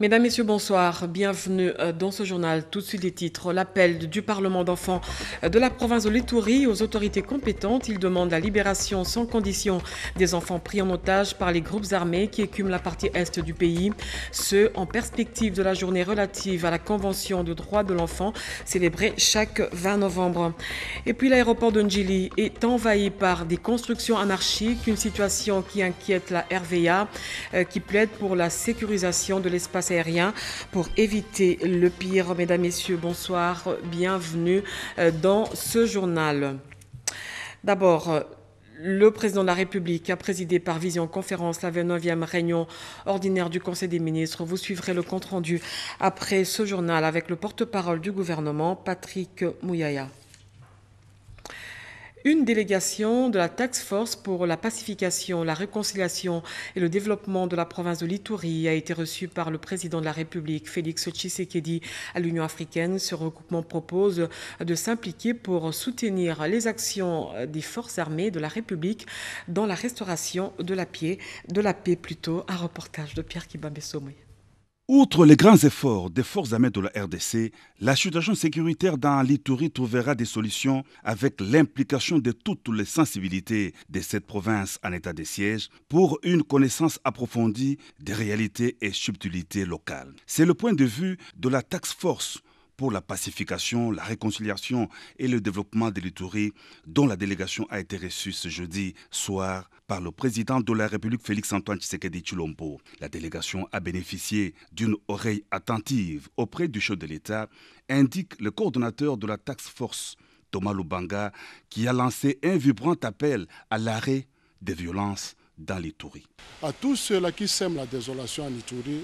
Mesdames, Messieurs, bonsoir. Bienvenue dans ce journal. Tout de suite les titres. L'appel du Parlement d'enfants de la province de l'Ituri aux autorités compétentes. Il demande la libération sans condition des enfants pris en otage par les groupes armés qui écument la partie est du pays. Ce, en perspective de la journée relative à la Convention de droits de l'enfant célébrée chaque 20 novembre. Et puis l'aéroport de Ndjili est envahi par des constructions anarchiques, une situation qui inquiète la RVA qui plaide pour la sécurisation de l'espace aérien pour éviter le pire. Mesdames, Messieurs, bonsoir, bienvenue dans ce journal. D'abord, le président de la République a présidé par visioconférence la 29e réunion ordinaire du Conseil des ministres. Vous suivrez le compte-rendu après ce journal avec le porte-parole du gouvernement, Patrick Mouyaya. Une délégation de la Task Force pour la pacification, la réconciliation et le développement de la province de l'Ituri a été reçue par le président de la République, Félix Tshisekedi, à l'Union africaine. Ce regroupement propose de s'impliquer pour soutenir les actions des forces armées de la République dans la restauration de la paix. Un reportage de Pierre Kibambe-Somé. Outre les grands efforts des forces armées de la RDC, la situation sécuritaire dans l'Ituri trouvera des solutions avec l'implication de toutes les sensibilités de cette province en état de siège pour une connaissance approfondie des réalités et subtilités locales. C'est le point de vue de la Task Force pour la pacification, la réconciliation et le développement de l'Ituri, dont la délégation a été reçue ce jeudi soir par le président de la République Félix-Antoine Tshisekedi Tshilombo. La délégation a bénéficié d'une oreille attentive auprès du chef de l'État, indique le coordonnateur de la Task Force, Thomas Lubanga, qui a lancé un vibrant appel à l'arrêt des violences dans l'Ituri. À tous ceux-là qui sèment la désolation en Ituri,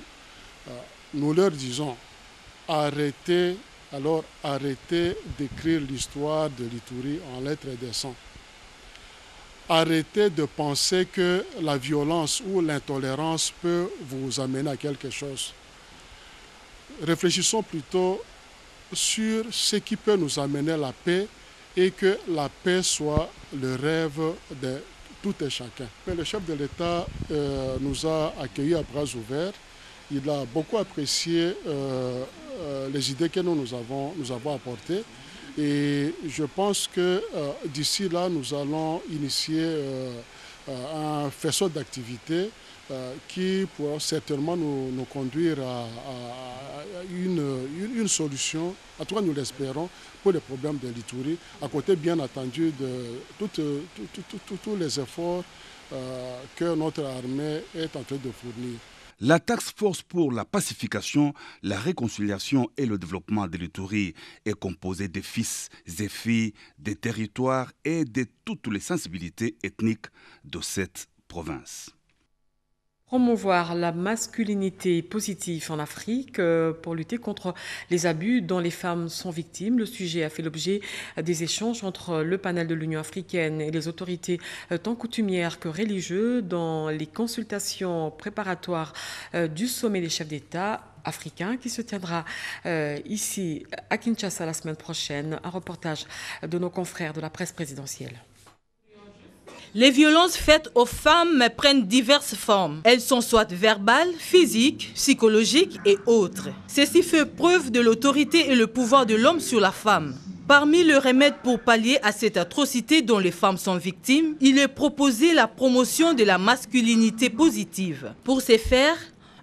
nous leur disons arrêtez d'écrire l'histoire de l'Ituri en lettres et de sang. Arrêtez de penser que la violence ou l'intolérance peut vous amener à quelque chose. Réfléchissons plutôt sur ce qui peut nous amener à la paix et que la paix soit le rêve de tout et chacun. Le chef de l'État nous a accueillis à bras ouverts. Il a beaucoup apprécié les idées que nous avons apportées. Et je pense que d'ici là, nous allons initier un faisceau d'activités qui pourra certainement nous conduire à une solution, en tout cas nous l'espérons, pour les problèmes de l'Ituri, à côté bien entendu de tous les efforts que notre armée est en train de fournir. La Task Force pour la pacification, la réconciliation et le développement de l'Ituri est composée de fils et filles, des territoires et de toutes les sensibilités ethniques de cette province. Promouvoir la masculinité positive en Afrique pour lutter contre les abus dont les femmes sont victimes. Le sujet a fait l'objet des échanges entre le panel de l'Union africaine et les autorités tant coutumières que religieuses dans les consultations préparatoires du sommet des chefs d'État africain qui se tiendra ici à Kinshasa la semaine prochaine. Un reportage de nos confrères de la presse présidentielle. Les violences faites aux femmes prennent diverses formes. Elles sont soit verbales, physiques, psychologiques et autres. Ceci fait preuve de l'autorité et le pouvoir de l'homme sur la femme. Parmi les remèdes pour pallier à cette atrocité dont les femmes sont victimes, il est proposé la promotion de la masculinité positive. Pour ce faire,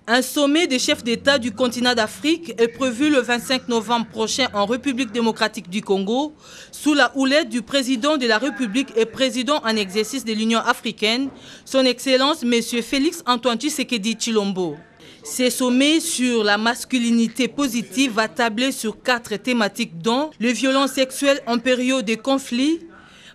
un sommet des chefs d'État du continent d'Afrique est prévu le 25 novembre prochain en République démocratique du Congo, sous la houlette du président de la République et président en exercice de l'Union africaine, son Excellence M. Félix-Antoine Tshisekedi Tshilombo. Ce sommet sur la masculinité positive va tabler sur 4 thématiques dont les violences sexuelles en période de conflit,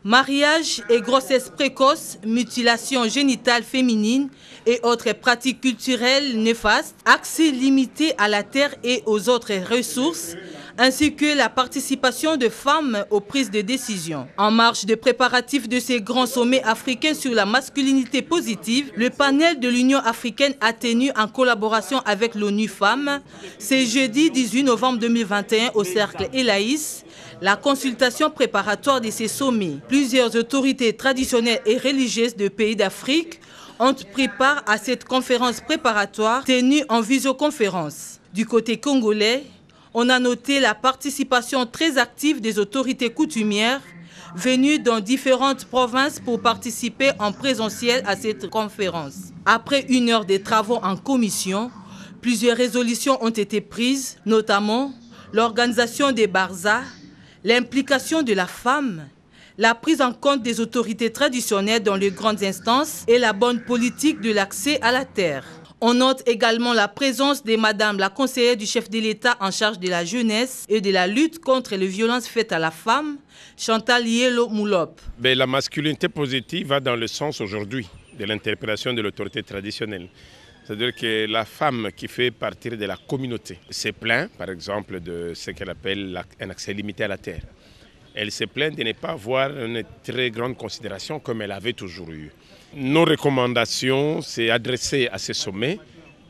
mariage et grossesse précoce, mutilation génitale féminine et autres pratiques culturelles néfastes, accès limité à la terre et aux autres ressources, ainsi que la participation de femmes aux prises de décision. En marge des préparatifs de ces grands sommets africains sur la masculinité positive, le panel de l'Union africaine a tenu en collaboration avec l'ONU Femmes, ce jeudi 18 novembre 2021 au Cercle Elaïs, la consultation préparatoire de ces sommets. Plusieurs autorités traditionnelles et religieuses de pays d'Afrique ont pris part à cette conférence préparatoire tenue en visioconférence. Du côté congolais, on a noté la participation très active des autorités coutumières venues dans différentes provinces pour participer en présentiel à cette conférence. Après 1 heure de travaux en commission, plusieurs résolutions ont été prises, notamment l'organisation des barzas, l'implication de la femme, la prise en compte des autorités traditionnelles dans les grandes instances et la bonne politique de l'accès à la terre. On note également la présence de Madame la conseillère du chef de l'État en charge de la jeunesse et de la lutte contre les violences faites à la femme, Chantal Yelo Moulop. La masculinité positive va dans le sens aujourd'hui de l'interpellation de l'autorité traditionnelle. C'est-à-dire que la femme qui fait partie de la communauté se plaint, par exemple, de ce qu'elle appelle un accès limité à la terre. Elle se plaint de ne pas avoir une très grande considération comme elle avait toujours eu. Nos recommandations, c'est adressé à ce sommet,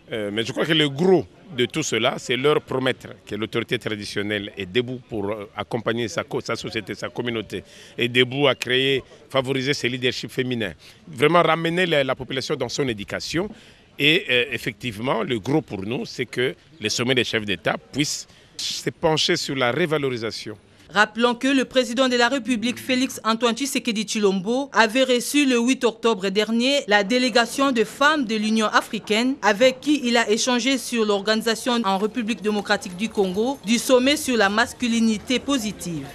mais je crois que le gros de tout cela, c'est leur promettre que l'autorité traditionnelle est debout pour accompagner sa société, sa communauté, est debout à créer, favoriser ce leadership féminin, vraiment ramener la population dans son éducation. Et effectivement, le gros pour nous, c'est que les sommets des chefs d'État puissent se pencher sur la révalorisation. Rappelons que le président de la République, Félix Antoine Tshisekedi Tshilombo, avait reçu le 8 octobre dernier la délégation de femmes de l'Union africaine avec qui il a échangé sur l'organisation en République démocratique du Congo du sommet sur la masculinité positive.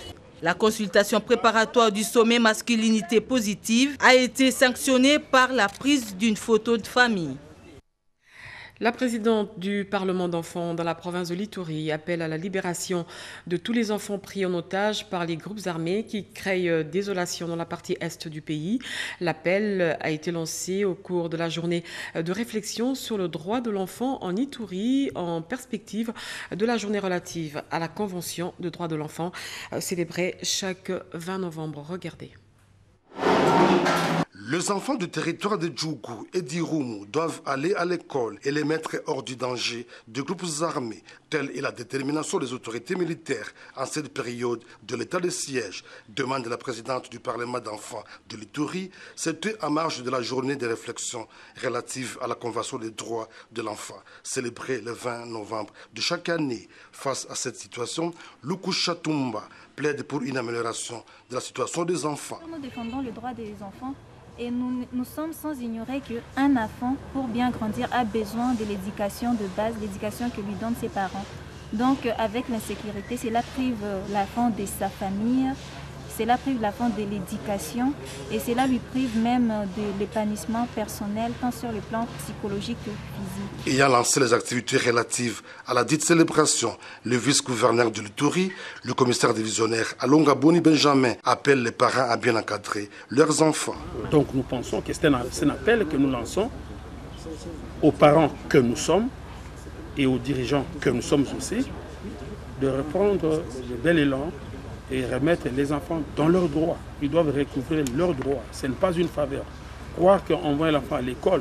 La consultation préparatoire du sommet masculinité positive a été sanctionnée par la prise d'une photo de famille. La présidente du Parlement d'enfants dans la province de l'Ituri appelle à la libération de tous les enfants pris en otage par les groupes armés qui créent désolation dans la partie est du pays. L'appel a été lancé au cours de la journée de réflexion sur le droit de l'enfant en Ituri en perspective de la journée relative à la Convention de droits de l'enfant célébrée chaque 20 novembre. Regardez. Les enfants du territoire de Djougou et d'Irumu doivent aller à l'école et les mettre hors du danger de groupes armés. Telle est la détermination des autorités militaires en cette période de l'état de siège, demande la présidente du Parlement d'enfants de l'Ituri. C'était en marge de la journée de réflexion relative à la Convention des droits de l'enfant, célébrée le 20 novembre de chaque année. Face à cette situation, Luku Chatumba plaide pour une amélioration de la situation des enfants. Nous défendons le droit des enfants. Et nous sommes sans ignorer qu'un enfant, pour bien grandir, a besoin de l'éducation de base, l'éducation que lui donnent ses parents. Donc avec l'insécurité, cela prive l'enfant de sa famille, cela prive l'enfant de l'éducation et cela lui prive même de l'épanouissement personnel, tant sur le plan psychologique que physique. Ayant lancé les activités relatives à la dite célébration, le vice-gouverneur de l'Ituri, le commissaire divisionnaire Alonga Boni Benjamin, appelle les parents à bien encadrer leurs enfants. Donc nous pensons que c'est un appel que nous lançons aux parents que nous sommes et aux dirigeants que nous sommes aussi, de reprendre le bel élan et remettre les enfants dans leurs droits. Ils doivent recouvrir leurs droits. Ce n'est pas une faveur. Croire qu'on envoie l'enfant à l'école,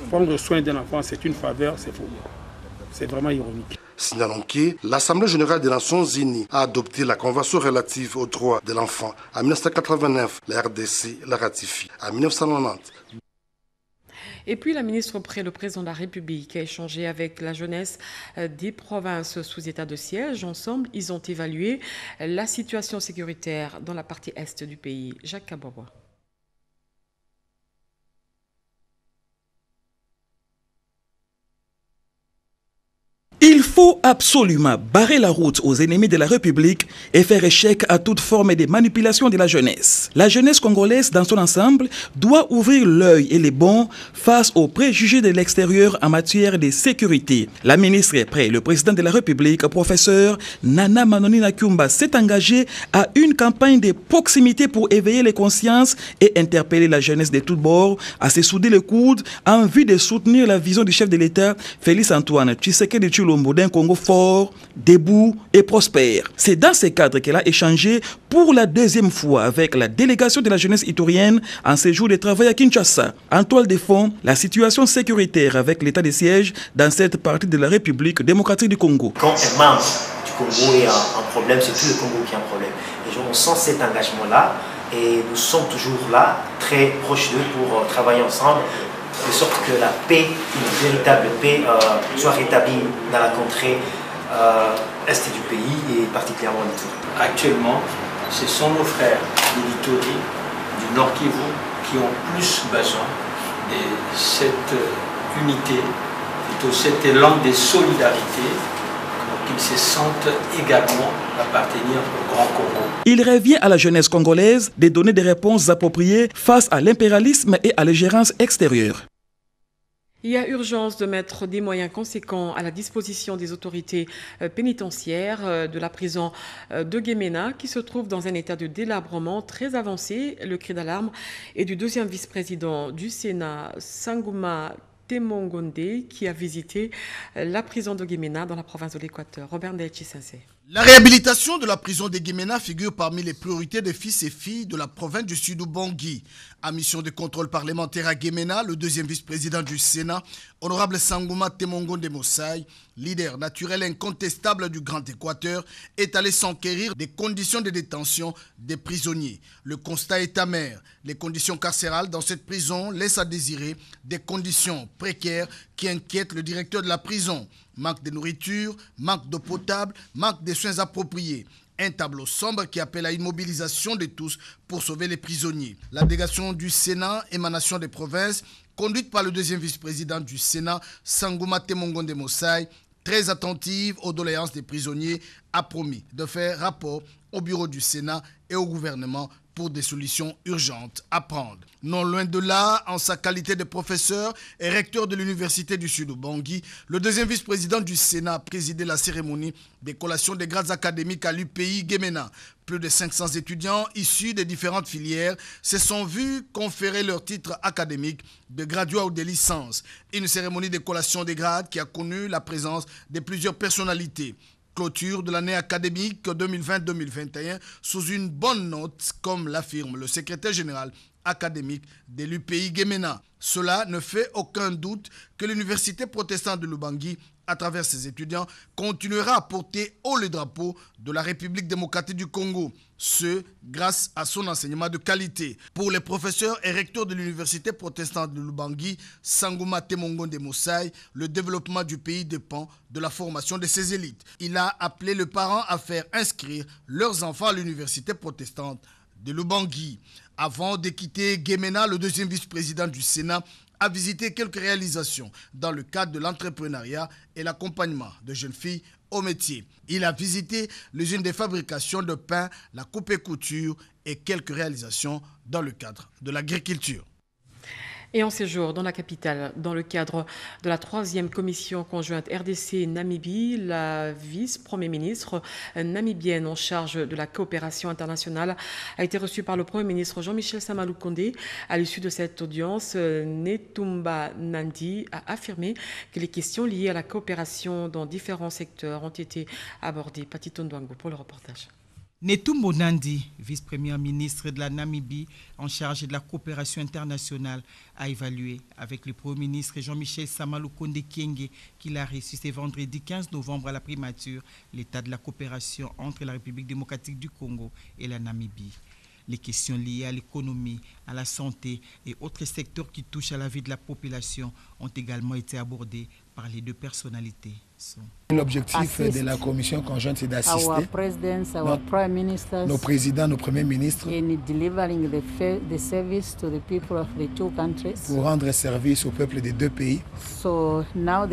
prendre soin d'un enfant, c'est une faveur, c'est faux. C'est vraiment ironique. Signalons que l'Assemblée générale des Nations unies a adopté la Convention relative aux droits de l'enfant en 1989. La RDC l'a ratifiée en 1990. Et puis la ministre auprès du président de la République a échangé avec la jeunesse des provinces sous état de siège. Ensemble, ils ont évalué la situation sécuritaire dans la partie est du pays. Jacques Kabobo. Il faut absolument barrer la route aux ennemis de la République et faire échec à toute forme de manipulation de la jeunesse. La jeunesse congolaise dans son ensemble doit ouvrir l'œil et les bons face aux préjugés de l'extérieur en matière de sécurité. La ministre près le président de la République, professeur Nana Manoni Nakumba, s'est engagé à une campagne de proximité pour éveiller les consciences et interpeller la jeunesse de tous bords à se souder les coudes en vue de soutenir la vision du chef de l'État, Félix Antoine Tshisekedi Tshilombo, d'un Congo fort, debout et prospère. C'est dans ce cadre qu'elle a échangé pour la deuxième fois avec la délégation de la jeunesse iturienne en séjour de travail à Kinshasa. En toile de fond, la situation sécuritaire avec l'état de siège dans cette partie de la République démocratique du Congo. Quand un membre du Congo est un problème, c'est tout le Congo qui a un problème. Et on sent cet engagement-là et nous sommes toujours là, très proches d'eux pour travailler ensemble de sorte que la paix, une véritable paix, soit rétablie dans la contrée est du pays et particulièrement en Ituri. Actuellement, ce sont nos frères de l'Ituri, du Nord Kivu, qui ont plus besoin de cette unité, plutôt cet élan de solidarité, pour qu'ils se sentent également appartenir au Grand Congo. Il revient à la jeunesse congolaise de donner des réponses appropriées face à l'impérialisme et à l'ingérence extérieure. Il y a urgence de mettre des moyens conséquents à la disposition des autorités pénitentiaires de la prison de Guémena qui se trouve dans un état de délabrement très avancé. Le cri d'alarme est du deuxième vice-président du Sénat, Sangouma Temongonde, qui a visité la prison de Guémena dans la province de l'Équateur. Robert Ndetchi-Sensé. La réhabilitation de la prison de Guémena figure parmi les priorités des fils et filles de la province du Sud-Bangui. À mission de contrôle parlementaire à Guémena, le deuxième vice-président du Sénat, honorable Sangouma Temongonde Mossai, leader naturel incontestable du Grand Équateur, est allé s'enquérir des conditions de détention des prisonniers. Le constat est amer. Les conditions carcérales dans cette prison laissent à désirer des conditions précaires qui inquiètent le directeur de la prison. Manque de nourriture, manque d'eau potable, manque de soins appropriés. Un tableau sombre qui appelle à une mobilisation de tous pour sauver les prisonniers. La délégation du Sénat, émanation des provinces, conduite par le deuxième vice-président du Sénat, Sangouma Temongonde Mossai, très attentive aux doléances des prisonniers, a promis de faire rapport au bureau du Sénat et au gouvernement pour des solutions urgentes à prendre. Non loin de là, en sa qualité de professeur et recteur de l'Université du Sud-Bangui, le deuxième vice-président du Sénat a présidé la cérémonie des collations des grades académiques à l'UPI Guémena. Plus de 500 étudiants issus des différentes filières se sont vus conférer leur titre académique de graduat ou de licence. Une cérémonie de collation des grades qui a connu la présence de plusieurs personnalités. Clôture de l'année académique 2020-2021 sous une bonne note, comme l'affirme le secrétaire général académique de l'UPI Guémena. Cela ne fait aucun doute que l'université protestante de Lubangui, à travers ses étudiants, continuera à porter haut le drapeau de la République démocratique du Congo, ce grâce à son enseignement de qualité. Pour les professeurs et recteurs de l'université protestante de Lubangui, Sangouma Temongonde Mossai, le développement du pays dépend de la formation de ses élites. Il a appelé les parents à faire inscrire leurs enfants à l'université protestante de Lubangui. Avant de quitter Guémena, le deuxième vice-président du Sénat a visité quelques réalisations dans le cadre de l'entrepreneuriat et l'accompagnement de jeunes filles au métier. Il a visité l'usine de fabrication de pain, la coupe et couture et quelques réalisations dans le cadre de l'agriculture. Et en séjour dans la capitale, dans le cadre de la 3e commission conjointe RDC-Namibie, la vice-premier ministre namibienne en charge de la coopération internationale a été reçue par le Premier ministre Jean-Michel Samaloukonde. À l'issue de cette audience, Netumba Nandi a affirmé que les questions liées à la coopération dans différents secteurs ont été abordées. Patito Ndwango pour le reportage. Netumbo Nandi, vice-premier ministre de la Namibie en charge de la coopération internationale, a évalué avec le Premier ministre Jean-Michel Samaloukonde Kyenge, qu'il a reçu ce vendredi 15 novembre à la primature, l'état de la coopération entre la République démocratique du Congo et la Namibie. Les questions liées à l'économie, à la santé et autres secteurs qui touchent à la vie de la population ont également été abordés par les deux personnalités. L'objectif de la commission conjointe, c'est d'assister nos présidents, nos premiers ministres pour rendre service au peuple des deux pays. Maintenant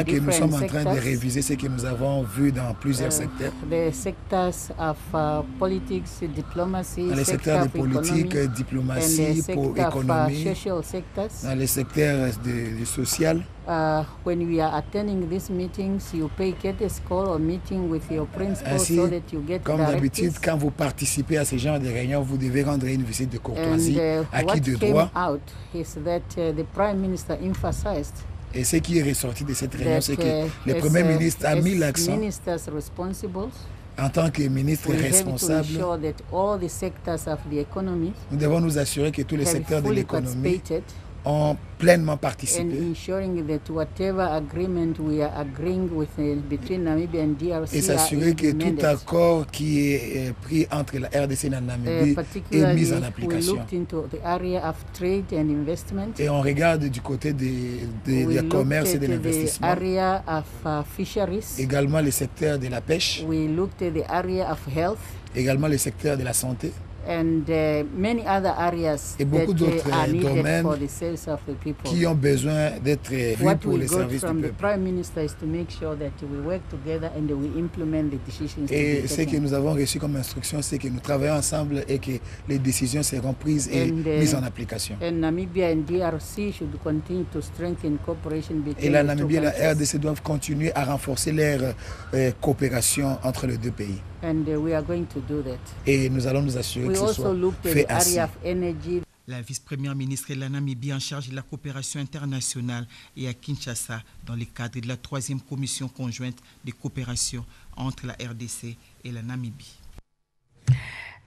que nous sommes en train de réviser ce que nous avons vu dans plusieurs secteurs, dans les secteurs de politique, diplomatie, pour économie, dans les secteurs de social. When we are attending these meetings, you get a call or meeting with your principal. Ainsi, so that you get comme d'habitude, quand vous participez à ce genre de réunions, vous devez rendre une visite de courtoisie, acquis de droit. Et ce qui est ressorti de cette réunion, c'est que le Premier ministre a mis l'accent en tant que ministre responsable. Nous devons nous assurer que tous les secteurs de l'économie ont pleinement participé. Et s'assurer que tout accord qui est pris entre la RDC et la Namibie est mis en application. Et on regarde du côté du commerce et de l'investissement. Également le secteur de la pêche. Également le secteur de la santé. Et beaucoup d'autres domaines qui ont besoin d'être vus pour les services du peuple. Et ce que nous avons reçu comme instruction, c'est que nous travaillons ensemble et que les décisions seront prises et mises en application. Et la Namibie et la RDC doivent continuer à renforcer leur coopération entre les deux pays. Et nous allons nous assurer que ce soit fait ainsi. La vice-première ministre de la Namibie en charge de la coopération internationale est à Kinshasa dans le cadre de la 3e commission conjointe de coopération entre la RDC et la Namibie.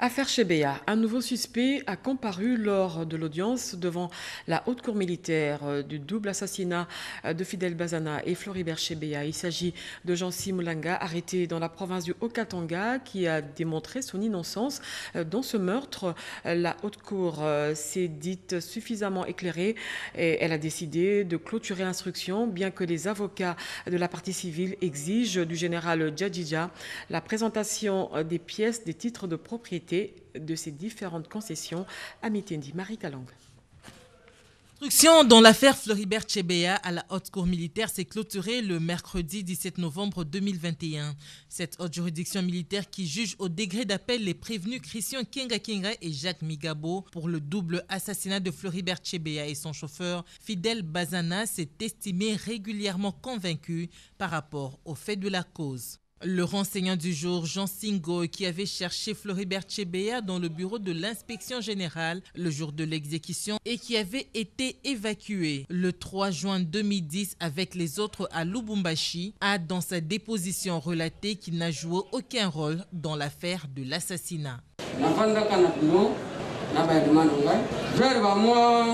Affaire Chebeya, un nouveau suspect a comparu lors de l'audience devant la haute cour militaire du double assassinat de Fidel Bazana et Floribert Chebeya. Il s'agit de Jean-Cy Moulanga, arrêté dans la province du Haut-Katanga, qui a démontré son innocence dans ce meurtre. La haute cour s'est dite suffisamment éclairée et elle a décidé de clôturer l'instruction, bien que les avocats de la partie civile exigent du général Djadjidja la présentation des pièces des titres de propriété de ces différentes concessions. Amitendi Marie Kalang. L'instruction dans l'affaire Floribert Chebeya à la haute cour militaire s'est clôturée le mercredi 17 novembre 2021. Cette haute juridiction militaire qui juge au degré d'appel les prévenus Christian Kenga et Jacques Migabo pour le double assassinat de Floribert Chebeya et son chauffeur Fidel Bazana s'est estimé régulièrement convaincu par rapport au fait de la cause. Le renseignant du jour, Jean Singo, qui avait cherché Floribert Chebeya dans le bureau de l'inspection générale le jour de l'exécution et qui avait été évacué le 3 juin 2010 avec les autres à Lubumbashi, a dans sa déposition relaté qu'il n'a joué aucun rôle dans l'affaire de l'assassinat. Vers moi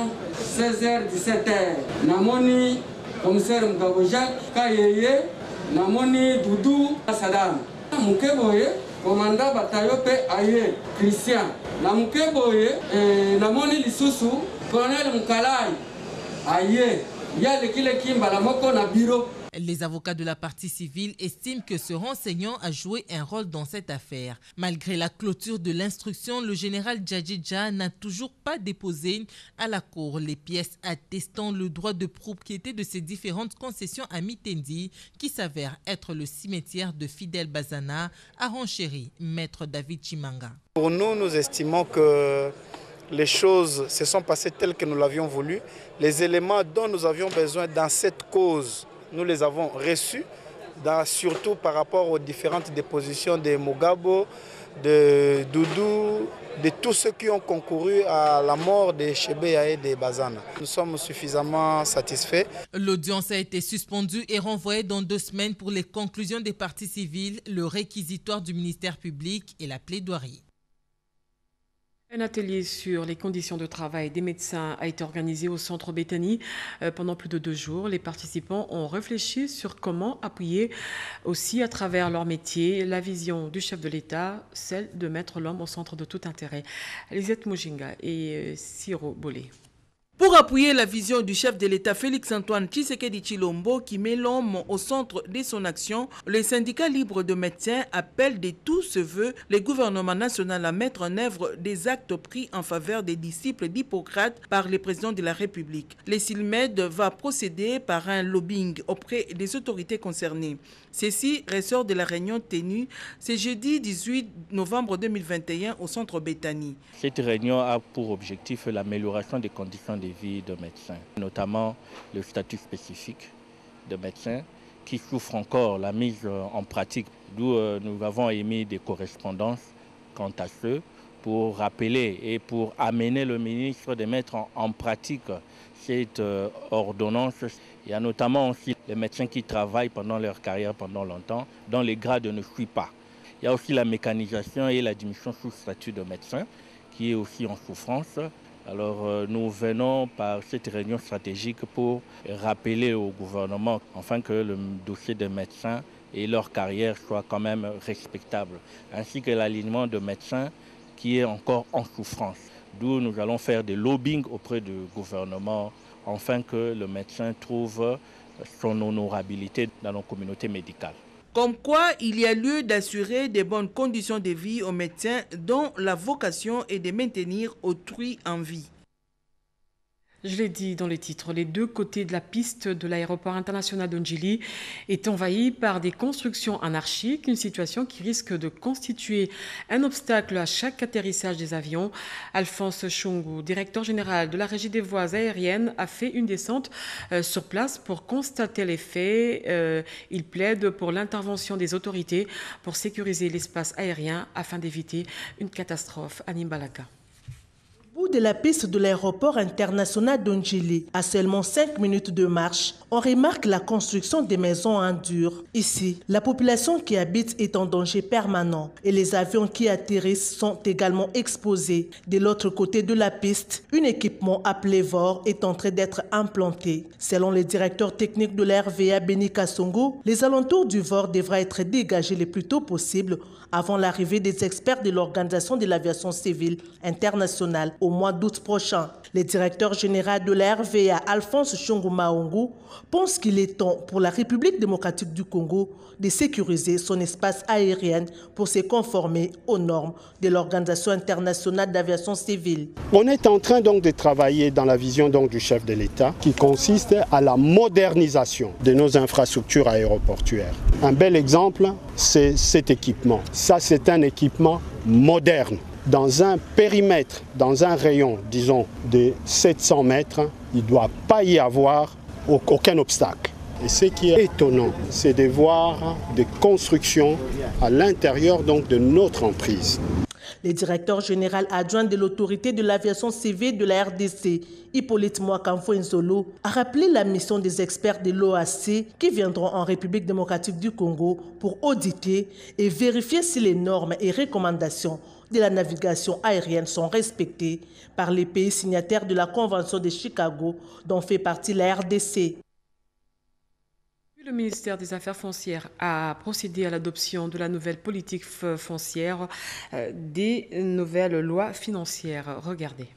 16h-17h, Namoni, commissaire Mugabo Jacques, Kayeye, Namoni Doudou Sadam. Mukeboye, commandant bataillon pe aye Christian. Namukeboye, Namoni Lisusu, colonel Mukalai. Aye, ya le kile kimba la moko na bureau. Les avocats de la partie civile estiment que ce renseignant a joué un rôle dans cette affaire. Malgré la clôture de l'instruction, le général Djadjidja n'a toujours pas déposé à la cour les pièces attestant le droit de propriété de ces différentes concessions à Mitendi, qui s'avère être le cimetière de Fidel Bazana à Ranchéry, maître David Chimanga. Pour nous, nous estimons que les choses se sont passées telles que nous l'avions voulu. Les éléments dont nous avions besoin dans cette cause, nous les avons reçus, surtout par rapport aux différentes dépositions de Mugabo, de Doudou, de tous ceux qui ont concouru à la mort de Chebeya et de Bazana. Nous sommes suffisamment satisfaits. L'audience a été suspendue et renvoyée dans 2 semaines pour les conclusions des parties civiles, le réquisitoire du ministère public et la plaidoirie. Un atelier sur les conditions de travail des médecins a été organisé au centre Béthanie pendant plus de 2 jours. Les participants ont réfléchi sur comment appuyer aussi à travers leur métier la vision du chef de l'État, celle de mettre l'homme au centre de tout intérêt. Lisette Mujinga et Siro Bolé. Pour appuyer la vision du chef de l'État Félix-Antoine Tshisekedi Tshilombo qui met l'homme au centre de son action, le syndicat libre de médecins appelle de tout ce vœu le gouvernement national à mettre en œuvre des actes pris en faveur des disciples d'Hippocrate par le président de la République. Le SILMED va procéder par un lobbying auprès des autorités concernées. Ceci ressort de la réunion tenue ce jeudi 18 novembre 2021 au centre Béthanie. Cette réunion a pour objectif l'amélioration des conditions de vie de médecins, notamment le statut spécifique de médecins qui souffrent encore la mise en pratique, d'où nous avons émis des correspondances quant à ce pour rappeler et pour amener le ministre de mettre en pratique cette ordonnance. Il y a notamment aussi les médecins qui travaillent pendant leur carrière pendant longtemps, dont les grades ne suivent pas. Il y a aussi la mécanisation et la diminution sous statut de médecin qui est aussi en souffrance. Alors nous venons par cette réunion stratégique pour rappeler au gouvernement afin que le dossier des médecins et leur carrière soit quand même respectable, ainsi que l'alignement de médecins qui est encore en souffrance. D'où nous allons faire des lobbying auprès du gouvernement afin que le médecin trouve son honorabilité dans nos communautés médicales. Comme quoi, il y a lieu d'assurer des bonnes conditions de vie aux médecins dont la vocation est de maintenir autrui en vie. Je l'ai dit dans les titres, les deux côtés de la piste de l'aéroport international de Njili est envahi par des constructions anarchiques, une situation qui risque de constituer un obstacle à chaque atterrissage des avions. Alphonse Chungu, directeur général de la Régie des voies aériennes, a fait une descente sur place pour constater les faits. Il plaide pour l'intervention des autorités pour sécuriser l'espace aérien afin d'éviter une catastrophe. Annie Balaka. Au bout de la piste de l'aéroport international d'Ondjili, à seulement 5 minutes de marche, on remarque la construction des maisons en dur. Ici, la population qui habite est en danger permanent et les avions qui atterrissent sont également exposés. De l'autre côté de la piste, un équipement appelé VOR est en train d'être implanté. Selon le directeur technique de la RVA, Beni Kasongo, les alentours du VOR devraient être dégagés le plus tôt possible avant l'arrivée des experts de l'Organisation de l'aviation civile internationale au mois d'août prochain. Le directeur général de la RVA, Alphonse Chungu Maungu, pense qu'il est temps pour la République démocratique du Congo de sécuriser son espace aérien pour se conformer aux normes de l'Organisation internationale d'aviation civile. On est en train donc de travailler dans la vision donc du chef de l'État qui consiste à la modernisation de nos infrastructures aéroportuaires. Un bel exemple, c'est cet équipement. Ça, c'est un équipement moderne. Dans un périmètre, dans un rayon, disons, de 700 mètres, il ne doit pas y avoir aucun obstacle. Et ce qui est étonnant, c'est de voir des constructions à l'intérieur donc de notre emprise. Le directeur général adjoint de l'autorité de l'aviation civile de la RDC, Hippolyte Mwakamfo-Nzolo, a rappelé la mission des experts de l'OAC qui viendront en République démocratique du Congo pour auditer et vérifier si les normes et recommandations de la navigation aérienne sont respectées par les pays signataires de la Convention de Chicago dont fait partie la RDC. Le ministère des Affaires foncières a procédé à l'adoption de la nouvelle politique foncière, des nouvelles lois financières. Regardez.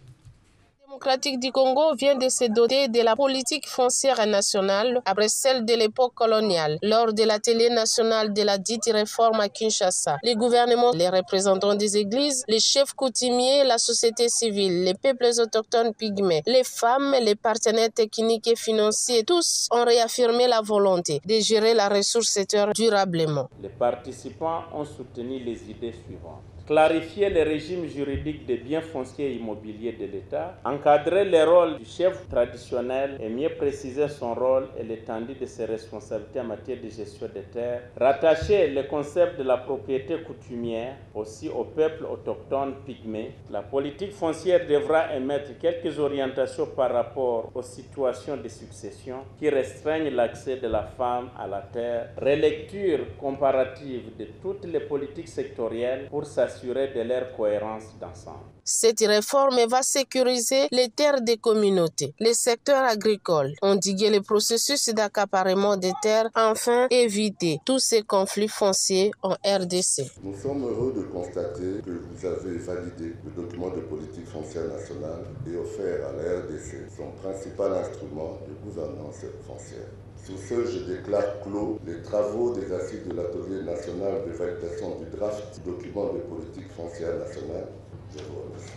Démocratique du Congo vient de se doter de la politique foncière nationale après celle de l'époque coloniale. Lors de l'atelier national de la dite réforme à Kinshasa, les gouvernements, les représentants des églises, les chefs coutumiers, la société civile, les peuples autochtones pygmées, les femmes, les partenaires techniques et financiers, tous ont réaffirmé la volonté de gérer la ressource terre durablement. Les participants ont soutenu les idées suivantes. Clarifier le régime juridique des biens fonciers et immobiliers de l'État, encadrer le rôle du chef traditionnel et mieux préciser son rôle et l'étendue de ses responsabilités en matière de gestion des terres, rattacher le concept de la propriété coutumière aussi au peuple autochtone pygmée. La politique foncière devra émettre quelques orientations par rapport aux situations de succession qui restreignent l'accès de la femme à la terre, relecture comparative de toutes les politiques sectorielles pour s'assurer de leur cohérence d'ensemble. Cette réforme va sécuriser les terres des communautés, les secteurs agricoles, endiguer les processus d'accaparement des terres, enfin éviter tous ces conflits fonciers en RDC. Nous sommes heureux de constater que vous avez validé le document de politique foncière nationale et offert à la RDC son principal instrument de gouvernance foncière. Sur ce, je déclare clos les travaux des assises de l'atelier national de validation du draft document de politique foncière nationale. Je vous remercie.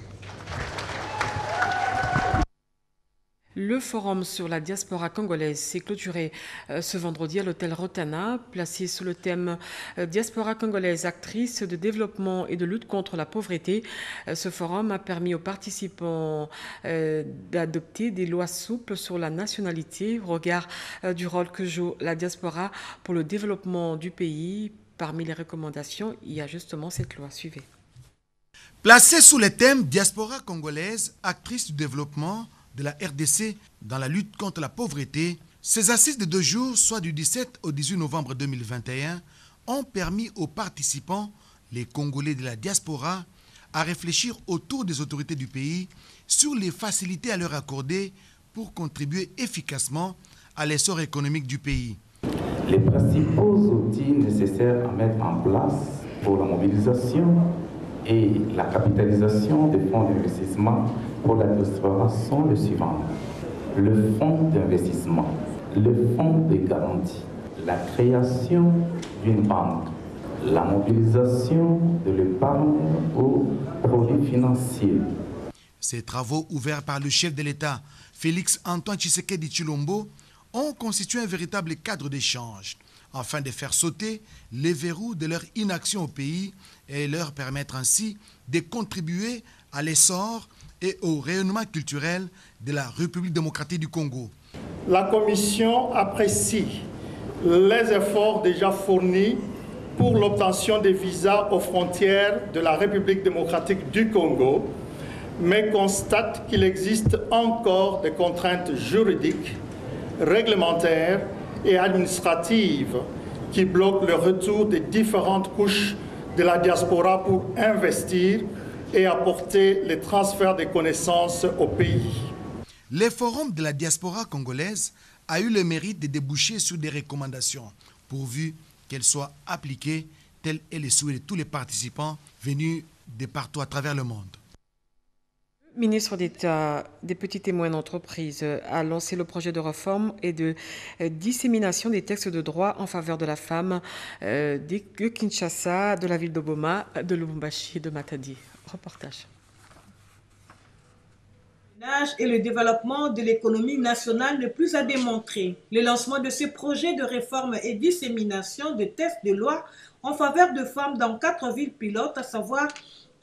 Le forum sur la diaspora congolaise s'est clôturé ce vendredi à l'hôtel Rotana, placé sous le thème Diaspora congolaise, actrice de développement et de lutte contre la pauvreté. Ce forum a permis aux participants d'adopter des lois souples sur la nationalité au regard du rôle que joue la diaspora pour le développement du pays. Parmi les recommandations, il y a justement cette loi. Suivez. Placé sous le thème Diaspora congolaise, actrice du développement de la RDC dans la lutte contre la pauvreté, ces assises de 2 jours, soit du 17 au 18 novembre 2021, ont permis aux participants, les Congolais de la diaspora, à réfléchir autour des autorités du pays sur les facilités à leur accorder pour contribuer efficacement à l'essor économique du pays. Les principaux outils nécessaires à mettre en place pour la mobilisation et la capitalisation des fonds d'investissement pour la diaspora sont les suivants. Le fonds d'investissement, le fonds de garantie, la création d'une banque, la mobilisation de l'épargne aux produits financiers. Ces travaux ouverts par le chef de l'État, Félix Antoine Tshisekedi Tshilombo, ont constitué un véritable cadre d'échange afin de faire sauter les verrous de leur inaction au pays et leur permettre ainsi de contribuer à l'essor et au rayonnement culturel de la République démocratique du Congo. La Commission apprécie les efforts déjà fournis pour l'obtention des visas aux frontières de la République démocratique du Congo, mais constate qu'il existe encore des contraintes juridiques, réglementaires et administratives qui bloquent le retour des différentes couches de la diaspora pour investir et apporter les transferts de connaissances au pays. Le forum de la diaspora congolaise a eu le mérite de déboucher sur des recommandations, pourvu qu'elles soient appliquées, tel est le souhait de tous les participants venus de partout à travers le monde. Le ministre d'État des petites et moyennes entreprises a lancé le projet de réforme et de dissémination des textes de droit en faveur de la femme de Kinshasa, de la ville de Boma, de Lubumbashi et de Matadi. Reportage. Et le développement de l'économie nationale n'est plus à démontrer. Le lancement de ce projet de réforme et dissémination de textes de loi en faveur de femmes dans 4 villes pilotes, à savoir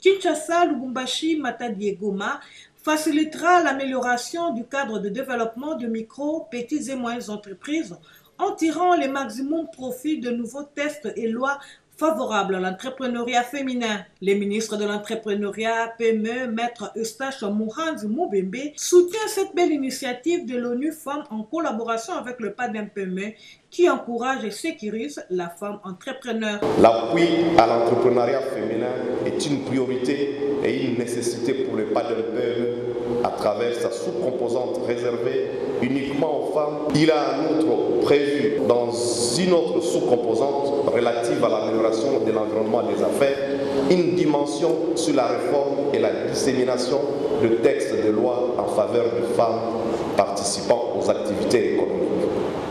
Kinshasa, Lubumbashi, Matadi et Goma, facilitera l'amélioration du cadre de développement de micro, petites et moyennes entreprises en tirant le maximum profit de nouveaux textes et lois favorables à l'entrepreneuriat féminin. Le ministre de l'entrepreneuriat PME, Maître Eustache Mouhanzi Moubembe, soutient cette belle initiative de l'ONU Femmes en collaboration avec le PADEM PME qui encourage et sécurise la femme entrepreneur. L'appui à l'entrepreneuriat féminin est une priorité et une nécessité pour le PADEM PME à travers sa sous-composante réservée uniquement aux femmes. Il a en outre prévu dans une autre sous-composante relative à l'amélioration de l'environnement des affaires une dimension sur la réforme et la dissémination de textes de loi en faveur de femmes participant aux activités économiques.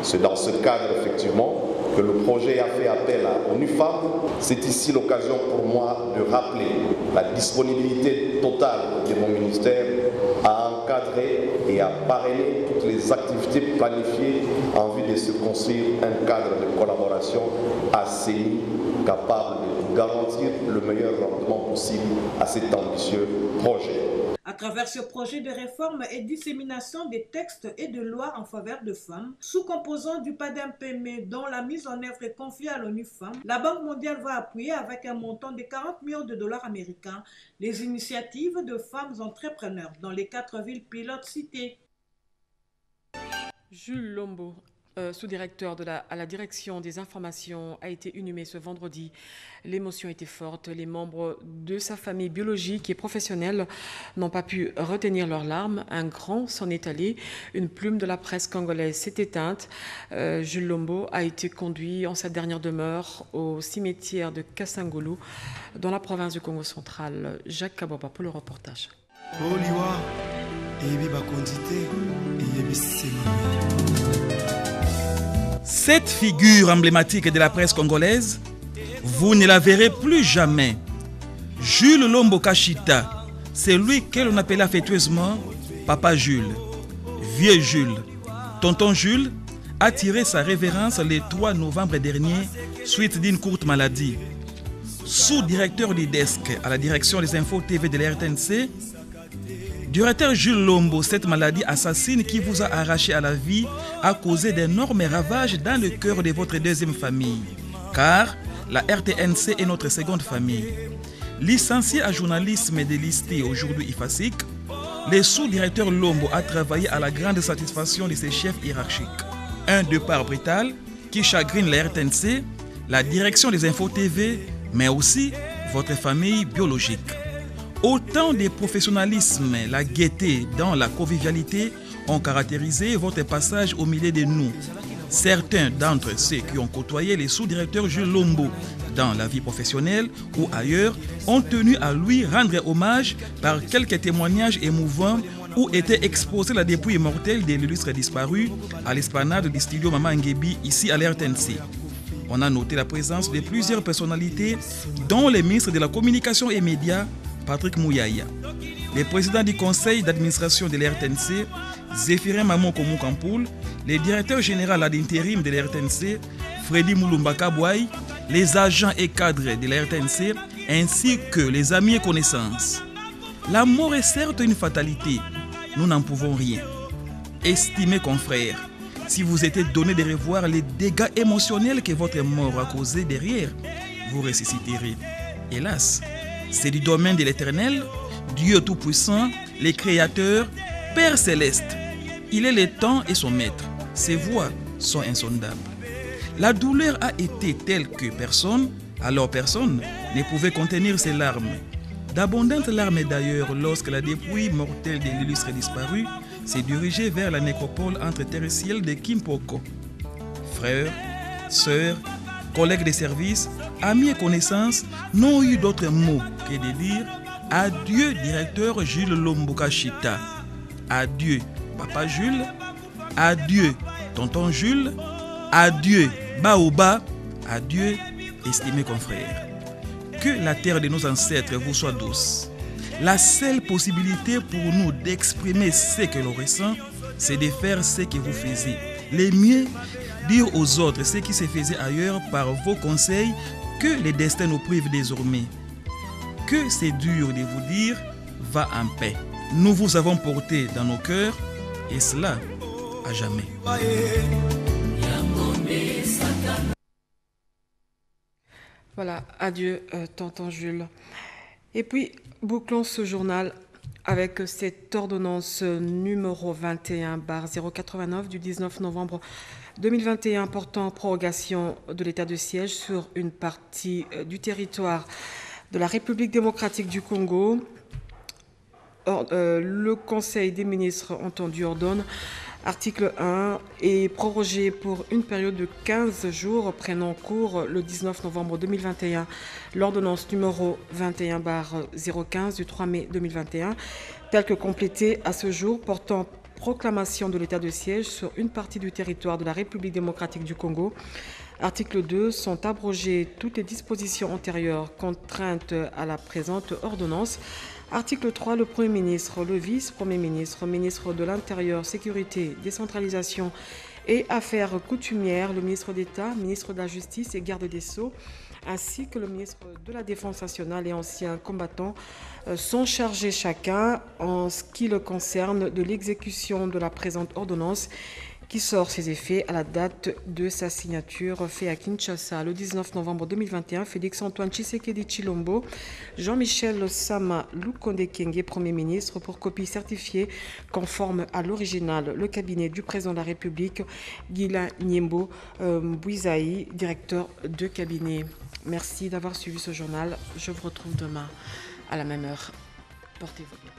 C'est dans ce cadre effectivement que le projet a fait appel à ONU Femmes. C'est ici l'occasion pour moi de rappeler la disponibilité totale de mon ministère à encadrer et à parrainer toutes les activités planifiées en vue de se construire un cadre de collaboration assaini, capable de garantir le meilleur rendement possible à cet ambitieux projet. À travers ce projet de réforme et dissémination des textes et de lois en faveur de femmes, sous-composant du PADEM PME dont la mise en œuvre est confiée à l'ONU Femmes, la Banque mondiale va appuyer avec un montant de 40 millions de dollars américains les initiatives de femmes entrepreneurs dans les 4 villes pilotes citées. Jules Lombo, sous-directeur à la direction des informations, a été inhumé ce vendredi. L'émotion était forte. Les membres de sa famille biologique et professionnelle n'ont pas pu retenir leurs larmes. Un grand s'en est allé. Une plume de la presse congolaise s'est éteinte. Jules Lombo a été conduit en sa dernière demeure au cimetière de Kasangulu, dans la province du Congo central. Jacques Kaboba pour le reportage. Cette figure emblématique de la presse congolaise, vous ne la verrez plus jamais. Jules Lombo Kashita, c'est lui que l'on appelait affectueusement Papa Jules. Vieux Jules, Tonton Jules, a tiré sa révérence le 3 novembre dernier suite d'une courte maladie. Sous-directeur du desk à la direction des infos TV de la RTNC, directeur Jules Lombo, cette maladie assassine qui vous a arraché à la vie a causé d'énormes ravages dans le cœur de votre deuxième famille. Car la RTNC est notre seconde famille. Licencié à journalisme et délisté aujourd'hui IFASIC, le sous-directeur Lombo a travaillé à la grande satisfaction de ses chefs hiérarchiques. Un départ brutal qui chagrine la RTNC, la direction des infos TV, mais aussi votre famille biologique. Autant de professionnalisme, la gaieté dans la convivialité ont caractérisé votre passage au milieu de nous. Certains d'entre ceux qui ont côtoyé les sous-directeurs Jules Lombo dans la vie professionnelle ou ailleurs ont tenu à lui rendre hommage par quelques témoignages émouvants où était exposée la dépouille mortelle de l'illustre disparu à l'esplanade du studio Maman Ngebi ici à l'RTNC. On a noté la présence de plusieurs personnalités dont le ministre de la Communication et Médias, Patrick Mouyaya, le président du conseil d'administration de l'RTNC, Zéphirin Mamon Komoukampoul, le directeur général ad intérim de l'RTNC, Freddy Mouloumbaka Bouaï, les agents et cadres de l'RTNC, ainsi que les amis et connaissances. La mort est certes une fatalité, nous n'en pouvons rien. Estimés confrères, si vous étiez donné de revoir les dégâts émotionnels que votre mort a causés derrière, vous ressusciterez. Hélas, c'est du domaine de l'Éternel, Dieu Tout-Puissant, le Créateur, Père Céleste. Il est le temps et son maître. Ses voies sont insondables. La douleur a été telle que personne ne pouvait contenir ses larmes. D'abondantes larmes d'ailleurs lorsque la dépouille mortelle de l'illustre disparu s'est dirigée vers la nécropole entre terre et ciel de Kimpoko. Frères, sœurs, collègues de service, amis et connaissances n'ont eu d'autre mot que de dire adieu directeur Jules Lombo Kashita, adieu papa Jules, adieu tonton Jules, adieu Baoba, adieu estimés confrères. Que la terre de nos ancêtres vous soit douce. La seule possibilité pour nous d'exprimer ce que l'on ressent, c'est de faire ce que vous faisiez. Le mieux, dire aux autres ce qui se faisait ailleurs par vos conseils que le destin nous prive désormais. Que c'est dur de vous dire, va en paix. Nous vous avons porté dans nos cœurs, et cela à jamais. Voilà, adieu tonton Jules. Et puis, bouclons ce journal avec cette ordonnance numéro 21/089 du 19 novembre 2021 portant prorogation de l'état de siège sur une partie du territoire de la République démocratique du Congo. Le Conseil des ministres entendu ordonne, article 1, est prorogé pour une période de 15 jours prenant cours le 19 novembre 2021. L'ordonnance numéro 21/015 du 3 mai 2021, telle que complétée à ce jour, portant proclamation de l'état de siège sur une partie du territoire de la République démocratique du Congo. Article 2, sont abrogées toutes les dispositions antérieures contraintes à la présente ordonnance. Article 3, le Premier ministre, le Vice-Premier ministre, ministre de l'Intérieur, Sécurité, Décentralisation et Affaires coutumières, le ministre d'État, ministre de la Justice et garde des Sceaux, ainsi que le ministre de la Défense nationale et anciens combattants sont chargés chacun, en ce qui le concerne, de l'exécution de la présente ordonnance qui sort ses effets à la date de sa signature, fait à Kinshasa le 19 novembre 2021. Félix Antoine Tshisekedi Tshilombo, Jean-Michel Sama Lukonde Kyenge, Premier ministre, pour copie certifiée conforme à l'original. Le cabinet du président de la République, Guilain Nyembo Bouizaï, directeur de cabinet. Merci d'avoir suivi ce journal. Je vous retrouve demain à la même heure. Portez-vous bien.